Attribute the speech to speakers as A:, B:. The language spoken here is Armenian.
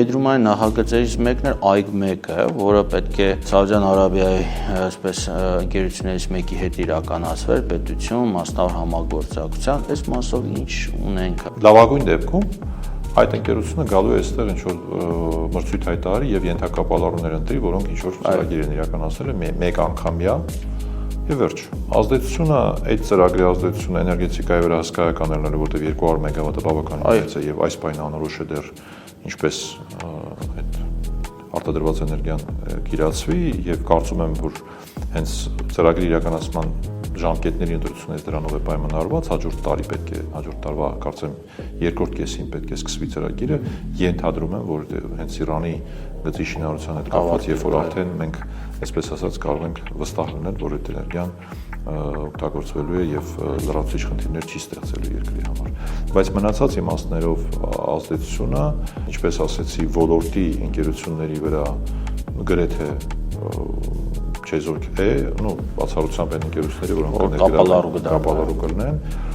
A: Ներդրումային նախագծերից մեկն էր AIG1-ը, որը պետք է Սաուդյան Արաբիայի այսպես ընկերություններից մեկի հետ իրականացվեր, պետություն, մասնավոր համագործակցության, այս մասով ինչ ունենք։
B: Լավագույն դեպքում այդ ընկերությունը գալու է այստեղ ինչ-որ մրցույթ հայտարարի եւ ենթակապալառուներ ընտրի, որոնք ինչ-որ ծրագիր են իրականացրել մեկ անգամյա եւ վերջ։ Ազդեցությունը, այդ ծրագրի ազդեցությունը էներգետիկայի վրա հսկայական է, որտեղ 200 մեգավատը բավականին մեծ է եւ այս պայն անորոշ է դեռ ինչպես այդ արտադրված էներգիան կիրացվի եւ կարծում եմ, որ հենց ծրագրի իրականացման ժամկետների ընտրությունից դրանով է պայմանավորված, հաջորդ տարի պետք է, հաջորդ տարվա կարծեմ երկրորդ կեսին պետք է սկսվի ծրագիրը, ենթադրում եմ, որ հենց Իրանի գծի շինարարության հետ կապված, երբ որ արդեն մենք, այսպես ասած, կարող ենք վստահ լինել, որ այդ էներգիան օգտագործվելու է եւ լրացուցիչ խնդիրներ չի ստեղծելու երկրի համար։ Բայց մնացած իմաստներով ազդեցությունը, ինչպես ասեցի, ոլորտի ընկերությունների վրա գրեթե չեզոք է, բացառությամբ այն ընկերությունների, որոնք կապալառու կլինեն,